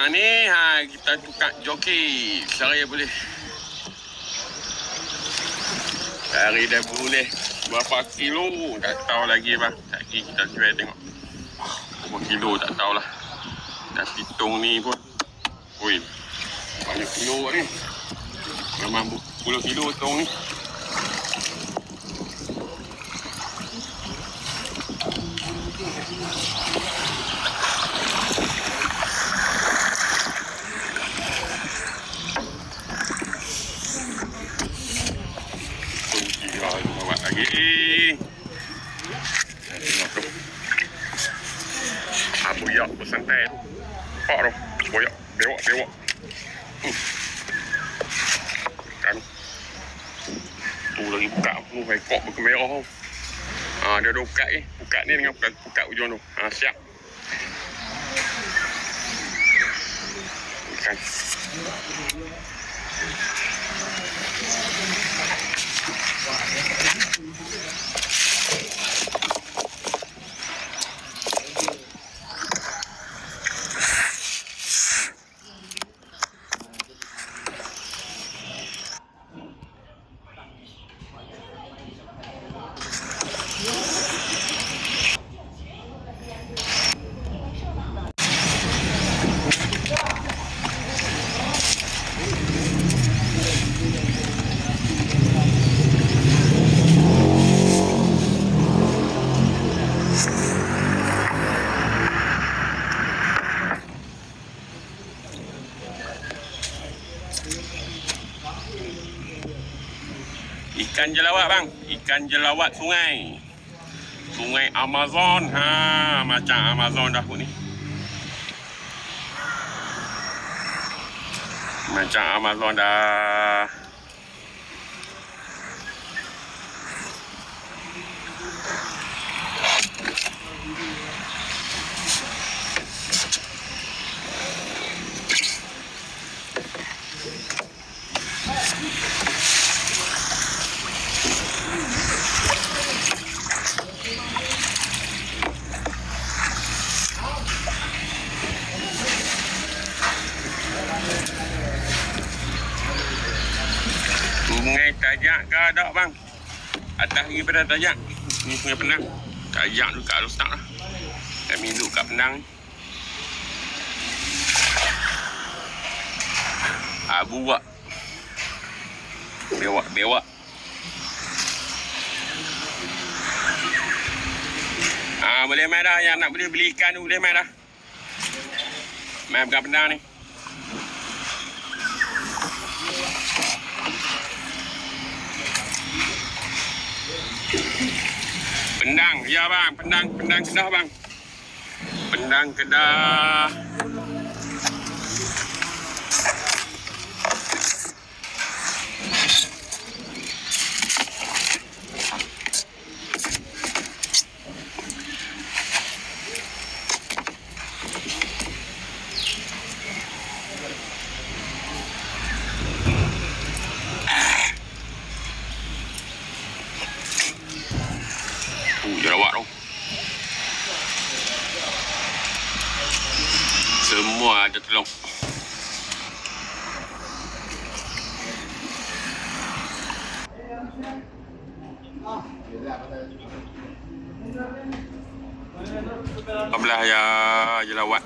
Ni kita tukar joki. Saya boleh. Hari dah boleh. Berapa kilo? Tak tahu lagi bang. Lagi kita jual tengok. Berapa kilo tak tahulah. Dah hitung ni pun. Ui. Banyak kilo ni. Memang 10 kilo hitung ni. Lagi tengok tu boyak bersantai tu nampak tu boyak bewak kan tu lagi buka tu ekor berkemerah tu dia ada buka ni dengan buka ujung tu siap ikan ikan jelawat bang, ikan jelawat sungai Amazon, macam Amazon dah pun ni, macam Amazon dah. Sungai Tajak ke ada bang? Atas lagi pada Tajak. Ni Sungai Penang. Tajak tu kat Rustak lah. Kami duduk kat Penang. Buak. Bewak. Boleh mai dah. Yang nak boleh beli ikan tu boleh mai dah. Mai kat Penang ni. Pendang, ya bang, Pendang Kedah bang. Pendang Kedah. Jelawat tu. Semua ada telur. Belah ya jelawat.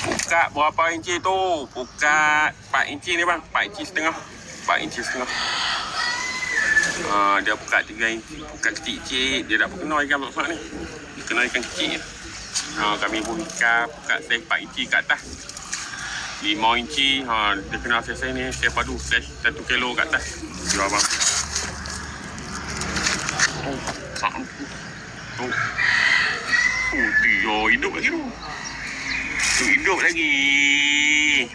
Pukat berapa inci tu? Pukat 4 inci ni bang. 4 inci setengah. 4 inci setengah. Dia pukat 3 inci. Pukat kecil-kecil. Dia tak kena ikan besar ni. Dia kena ikan kecil. Kami pun ikan pukat saiz 4 inci kat atas. 5 inci. Dia kena saiz ni. Saiz padu. Saiz 1 kilo kat atas. Jual bang. Dia hidup lagi tu. Hidup lagi.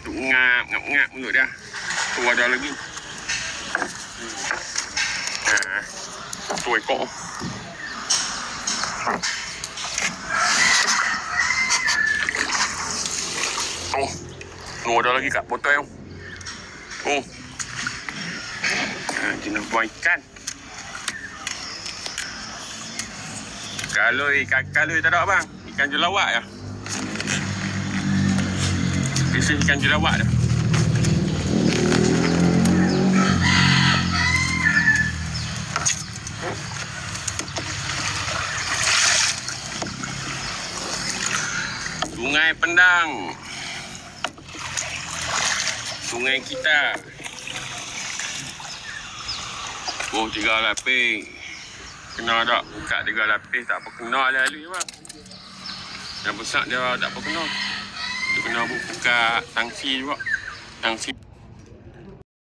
Duk ngap mulut dia. Tu ada lagi. Tu ekor. ada lagi kat botol tu. Oh. Kena buang ikan. Kaloi tak ada bang. Ikan jelawak ya. Isi ikan jelawak dah. Sungai Pendang. Sungai kita. Oh, 3 lapis. Kena tak? Buka 3 lapis tak apa kena lalu bang. Yang besar dia tak apa kena. Dia kena buka tangsi juga. Tangsi.